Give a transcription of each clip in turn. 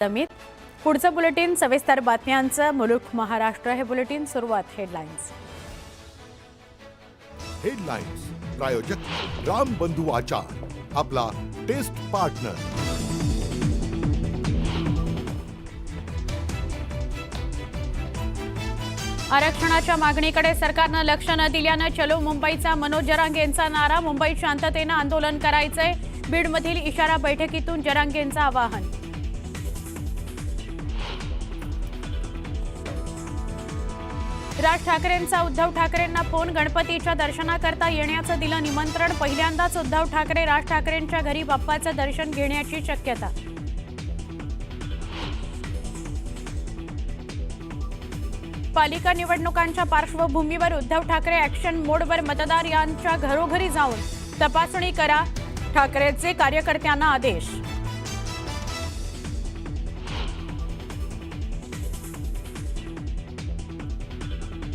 अमित पुढचं बुलेटिन सविस्तर बातम्यांचं मुलुक महाराष्ट्र हे बुलेटिन सुरुवात हेडलाइन्स प्रायोजक राम बंधू आचार आपला टेस्ट पार्टनर। आरक्षणाच्या मागणीकडे सरकारनं लक्ष न दिल्यानं चलो मुंबईचा मनोज जरांगेंचा नारा। मुंबईत शांततेनं आंदोलन करायचंय, बीडमधील इशारा बैठकीतून जरांगेंचं आवाहन। राज ठाकरेंचा उद्धव ठाकरेंना फोन, गणपतीच्या दर्शनाकरता येण्याचं दिलं निमंत्रण। पहिल्यांदाच उद्धव ठाकरे राज ठाकरेंच्या घरी बाप्पाचं दर्शन घेण्याची शक्यता। पालिका निवडणुकांच्या पार्श्वभूमीवर उद्धव ठाकरे ॲक्शन मोडवर, मतदार यांच्या घरोघरी जाऊन तपासणी करा, ठाकरेंचे कार्यकर्त्यांना आदेश।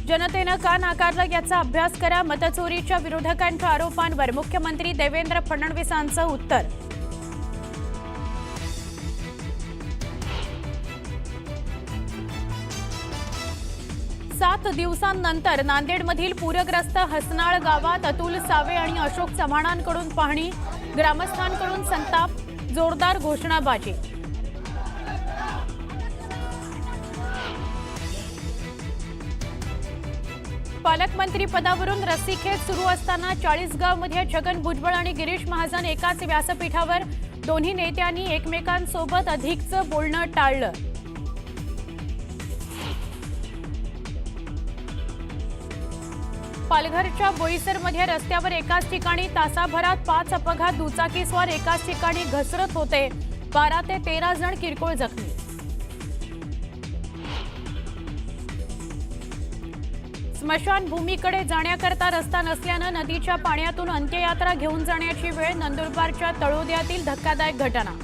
जनतेनं का नाकारलं याचा अभ्यास करा, मतचोरीच्या विरोधकांच्या आरोपांवर मुख्यमंत्री देवेंद्र फडणवीसांचं उत्तर। सात दिवसांनंतर नांदेडमधील पूरग्रस्त हसनाळ गावात अतुल सावे आणि अशोक चव्हाणांकडून पाहणी, ग्रामस्थांकडून संताप, जोरदार घोषणाबाजी। पालकमंत्री पदावरून रस्सीखेच सुरू असताना 40 मध्ये छगन भुजबळ आणि गिरीश महाजन एकाच व्यासपीठावर, दोन्ही नेत्यांनी एकमेकांसोबत अधिकचं बोलणं टाळलं। पालघरच्या बोईसरमध्ये रस्त्यावर एकाच ठिकाणी तासाभरात 5 अपघात, दुचाकीस्वार एकाच ठिकाणी घसरत होते, 12 ते 13 जण किरकोळ जखमी। स्मशानभूमीकडे जाण्याकरता रस्ता नसल्यानं नदीच्या पाण्यातून अंत्ययात्रा घेऊन जाण्याची वेळ, नंदुरबारच्या तळोद्यातील धक्कादायक घटना।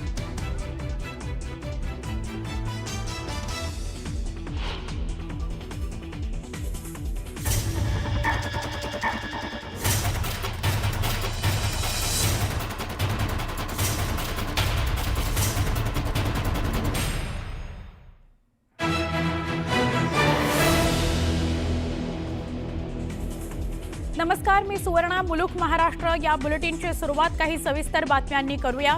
नमस्कार, मी सुवर्णा। मुलुक महाराष्ट्र या बुलेटिनची सुरुवात काही सविस्तर बातम्यांनी करूया।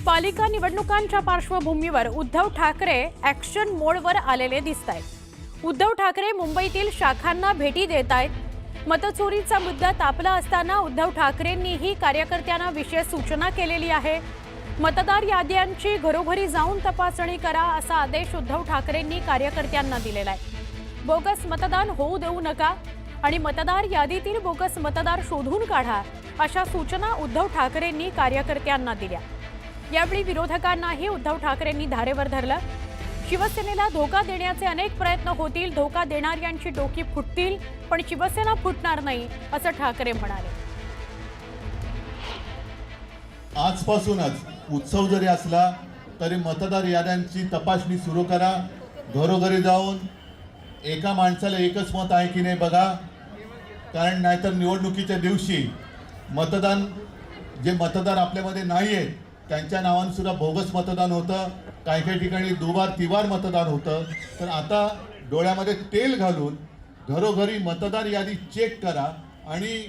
पालिका निवडणुकांच्या पार्श्वभूमीवर उद्धव ठाकरे ॲक्शन मोडवर आलेले दिसतायत। उद्धव ठाकरे मुंबईतील शाखांना भेटी देत आहेत। मतचोरीचा मुद्दा तापला असताना उद्धव ठाकरेंनीही कार्यकर्त्यांना विशेष सूचना केलेली आहे। मतदार याद्यांची घरोघरी जाऊन तपासणी करा, असा आदेश उद्धव ठाकरेंनी कार्यकर्त्यांना दिलेला आहे। बोगस मतदान होऊ देऊ नका आणि मतदार यादीतील बोगस मतदार शोधून काढा, अशा सूचना उद्धव ठाकरेंनी कार्यकर्त्यांना दिल्या। यावेळी विरोधकांनाही उद्धव ठाकरेंनी धारेवर धरलं। शिवसेनेला धोका देण्याचे अनेक प्रयत्न होतील, धोका देणाऱ्यांची डोकी फुटतील, पण शिवसेना फुटणार नाही, असं ठाकरे म्हणाले। आजपासूनच उत्सव जरी असला तरी मतदार याद्यांची तपासणी सुरू करा, घरोघरी जाऊन एका माणसाला एकच मत आहे की नाही बघा, कारण नाहीतर निवडणुकीच्या दिवशी जे मतदार आपल्यामध्ये नाही आहेत त्यांच्या नावाने सुद्धा बोगस मतदान होतं, काही काही ठिकाणी दुबार तिबार मतदान होतं। तर आता डोळ्यामध्ये तेल घालून घरोघरी मतदार यादी चेक करा आणि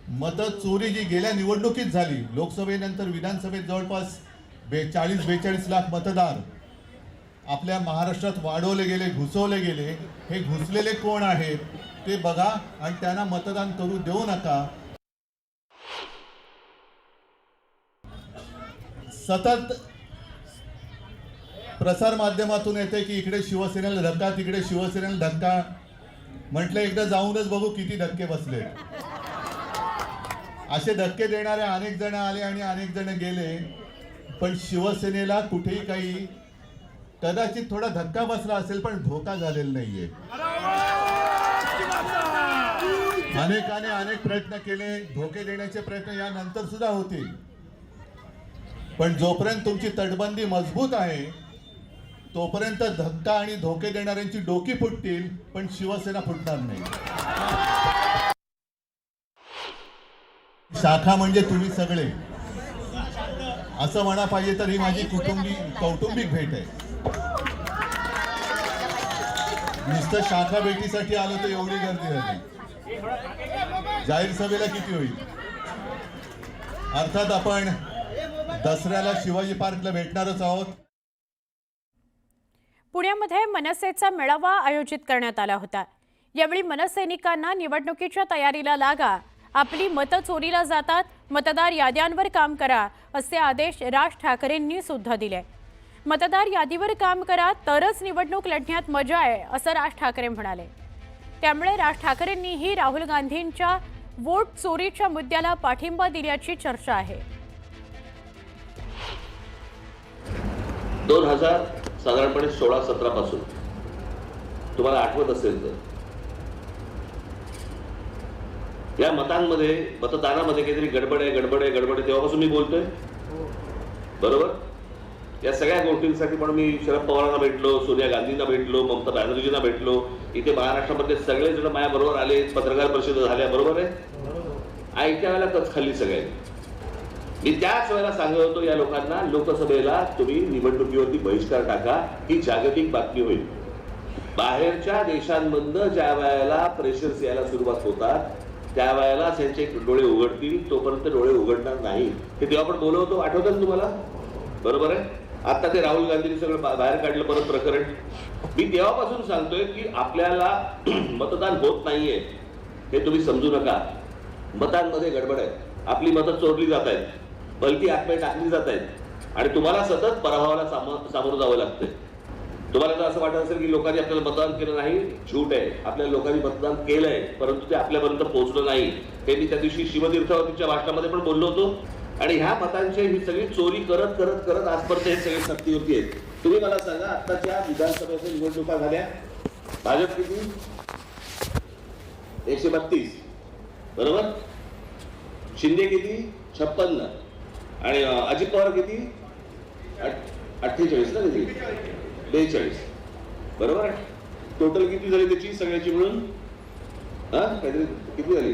मतचोरी जी गेल्या निवडणुकीत झाली, लोकसभेनंतर विधानसभेत जवळपास 40-42 लाख मतदार आपल्या महाराष्ट्रात वाढवले गेले, घुसवले गेले, हे घुसलेले कोण आहेत ते बघा आणि त्यांना मतदान करू देऊ नका। सतत प्रसार माध्यमातून येते की इकडे शिवसेनेला धक्का, तिकडे शिवसेनेला धक्का। म्हटलं एकदा जाऊनच बघू किती धक्के बसले। असे धक्के देणारे अनेक जण आले आणि अनेक जण गेले, पण शिवसेनेला कुठेही काही कदाचित थोडा धक्का बसला असेल पण धोका झालेला नाहीये। अनेकाने अनेक प्रयत्न केले, धोके देण्याचे प्रयत्न यानंतर सुद्धा होतील, पण जोपर्यंत तुमची तटबंदी मजबूत आहे तोपर्यंत धक्का आणि धोके देणाऱ्यांची डोकी फुटतील, पण शिवसेना फुटणार नाही। शाखा म्हणजे तुम्ही सगळे। असं म्हणा पाहिजे तर ही माझी कौटुंबिक भेट आहे. नुसतं शाखा भेटीसाठी आलो तर एवढी गर्दी झाली. जाहीर सभेला किती होईल? अर्थात आपण दसऱ्याला शिवाजी पार्कला भेटणारच आहोत. पुण्यामध्ये मनसेचा मेळावा आयोजित करण्यात आला होता. यावेळी मनसैनिकांना निवडणुकीच्या तयारीला लागा, आपली मतं चोरीला जातात, मतदार याद्यांवर काम करा असे आदेश राज ठाकरेंनी सुद्धा दिले. मतदार यादीवर काम करा तरच निवडणूक लढण्यात मजा आहे असं राज ठाकरे म्हणाले. त्यामुळे राज ठाकरेंनीही राहुल गांधींच्या वोट चोरीच्या मुद्द्याला पाठिंबा दिल्याची चर्चा आहे. 2000 साधारणपणे 16-17 पासून तुम्हाला आठवत असेल तर या मतदानामध्ये काहीतरी गडबड आहे तेव्हापासून मी बोलतोय. बरोबर? या सगळ्या गोष्टींसाठी पण मी शरद पवारांना भेटलो, सोनिया गांधींना भेटलो, ममता बॅनर्जींना भेटलो. इथे महाराष्ट्रामध्ये सगळेजण माझ्या बरोबर आले, पत्रकार परिषदा झाल्या. बरोबर आहे? आयत्या वेळेला कच खाल्ली सगळ्यांनी. मी त्याच वेळेला सांगत होतो या लोकांना, लोकसभेला तुम्ही निवडणुकीवरती बहिष्कार टाका, ही जागतिक बातमी होईल. बाहेरच्या देशांमधनं ज्या वेळेला प्रेशर्स यायला सुरुवात होतात त्यावेळेला त्यांचे डोळे उघडतील, तोपर्यंत डोळे उघडणार नाही. हे तेव्हा आपण बोलत होतो, आठवतं ना तुम्हाला? बरोबर आहे? आता ते राहुल गांधींनी सगळं बाहेर काढलं परत प्रकरण. मी तेव्हापासून सांगतोय की आपल्याला मतदान होत नाहीये हे तुम्ही समजू नका. मतांमध्ये गडबड आहे, आपली मतं चोरली जात आहेत, भलती आत्मे टाकली जात आहेत आणि तुम्हाला सतत पराभवाला सामोरं जावं लागतंय. तुम्हाला तर असं वाटत असेल की लोकांनी आपल्याला मतदान केलं नाही, झूट आहे. आपल्या लोकांनी मतदान केलंय, परंतु ते आपल्यापर्यंत पोहोचलं नाही. हे मी त्या दिवशी शिवतीर्थावरतीच्या भाषणामध्ये पण बोललो होतो. आणि ह्या मतांची ही सगळी चोरी करत करत करत आजपर्यंत हे सगळे सत्तेवरती आहेत. तुम्ही मला सांगा, आत्ताच्या विधानसभेच्या निवडणुका झाल्या, भाजप किती? 132. बरोबर? शिंदे किती? 56. आणि अजित पवार किती? 48 ना किती? 42. बरोबर आहे? टोटल किती झाली त्याची सगळ्याची मिळून? काहीतरी किती झाली?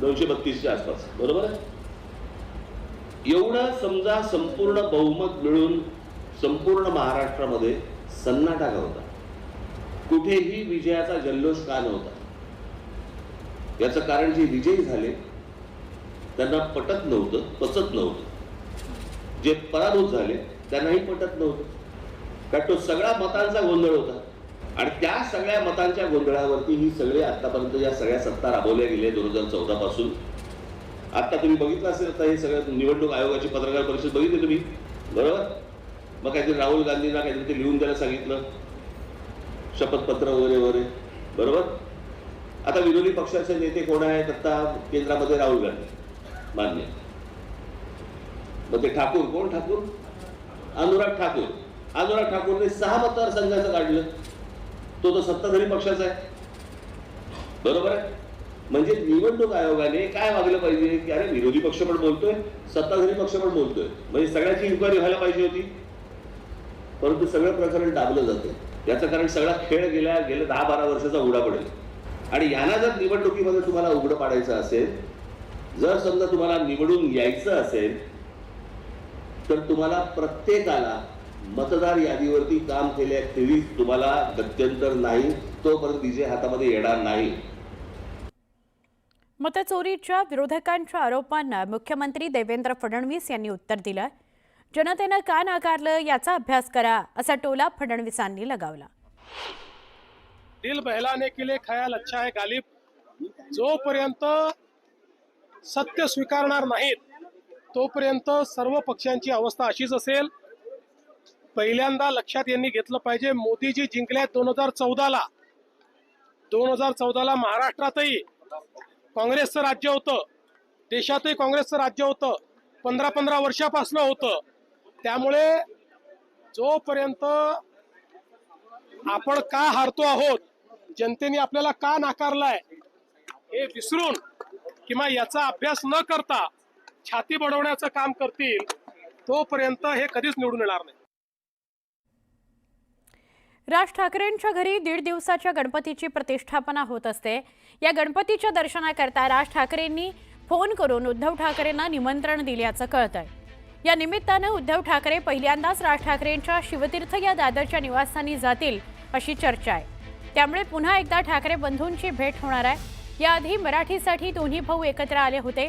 232च्या आसपास. बरोबर आहे? एवढं समजा संपूर्ण बहुमत मिळून संपूर्ण महाराष्ट्रामध्ये सन्नाटा होता. कुठेही विजयाचा जल्लोष का नव्हता? याचं कारण जे विजयी झाले त्यांना पटत नव्हतं, पचत नव्हतं. जे पराभूत झाले त्यांनाही पटत नव्हतं. कारण तो सगळा मतांचा गोंधळ होता आणि त्या सगळ्या मतांच्या गोंधळावरती ही सगळे आतापर्यंत या सगळ्या सत्ता राबवल्या गेल्या 2014 पासून. आता तुम्ही बघितलं असेल, आता हे सगळं निवडणूक आयोगाची पत्रकार परिषद बघितली तुम्ही. बरोबर? मग काहीतरी राहुल गांधींना काहीतरी ते लिहून द्यायला सांगितलं, शपथपत्र वगैरे वगैरे. बरोबर? आता विरोधी पक्षाचे नेते कोण आहेत आता केंद्रामध्ये? राहुल गांधी, मान्य. मग ते ठाकूर, कोण ठाकूर? अनुराग ठाकूर. अनुराग ठाकूरने 6 मतदारसंघाचं काढलं. तो सत्ताधारी पक्षाचा आहे. बरोबर आहे? म्हणजे निवडणूक आयोगाने काय वागलं पाहिजे की अरे विरोधी पक्ष पण बोलतोय, सत्ताधारी पक्ष पण बोलतोय, म्हणजे सगळ्याची इन्क्वायरी व्हायला पाहिजे होती. परंतु सगळं प्रकरण दाबलं जातं. याचं कारण सगळा खेळ गेल्या 10-12 वर्षाचा उघडा पडेल. आणि यांना जर निवडणुकीमध्ये तुम्हाला उघडं पाडायचं असेल, जर समजा तुम्हाला निवडून यायचं असेल, तर तुम्हाला प्रत्येकाला मतदार यादीवरती काम केल्याखेरीज तुम्हाला गत्यंतर नाही, तोपर्यंत विजय हातामध्ये येणार नाही. मतचोरीच्या विरोधकांच्या आरोपांना मुख्यमंत्री देवेंद्र फडणवीस यांनी उत्तर दिलं. जनतेनं का नाकारलं याचा अभ्यास करा असा टोला फडणवीसांनी लगावला. दिल बहलाने के लिए ख्याल अच्छा है गालिब. जोपर्यंत सत्य स्वीकारणार नाहीत तोपर्यंत सर्व पक्षांची अवस्था अशीच असेल. पहिल्यांदा लक्षात यांनी घेतलं पाहिजे, मोदीजी जिंकल्यात 2014ला महाराष्ट्रातही काँग्रेसचं राज्य होतं, देशातही काँग्रेसचं राज्य होतं, 15 वर्षापासून होतं. त्यामुळे जोपर्यंत आपण का हारतो आहोत, जनतेने आपल्याला का नाकारलाय हे विसरून किंवा याचा अभ्यास न करता छाती बडवण्याचं काम करतील, तोपर्यंत हे कधीच निवडून येणार नाही. राज ठाकरेंच्या घरी 1.5 दिवसाच्या गणपतीची प्रतिष्ठापना होत असते. या गणपतीच्या दर्शनाकरता राज ठाकरेंनी फोन करून उद्धव ठाकरेंना निमंत्रण दिल्याचं कळतंय। या निमित्तानं उद्धव ठाकरे पहिल्यांदाच राज ठाकरेंच्या शिवतीर्थ या दादरच्या निवासस्थानी जातील अशी चर्चा आहे। त्यामुळे पुन्हा एकदा ठाकरे बंधूंची भेट होणार आहे। याआधी मराठीसाठी दोन्ही भाऊ एकत्र आले होते।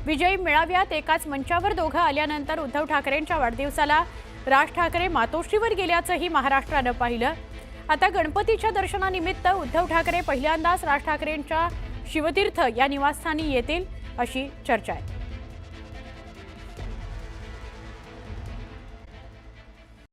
विजयी मेळाव्यात एकाच मंचावर दोघं आल्यानंतर उद्धव ठाकरेंच्या वाढदिवसाला राज ठाकरे मातोश्रीवर गेल्याचंही महाराष्ट्रानं पाहिलं। आता गणपतीच्या दर्शनानिमित्त उद्धव ठाकरे पहिल्यांदाच राज ठाकरेंच्या शिवतीर्थ या निवासस्थानी येतील अशी चर्चा आहे।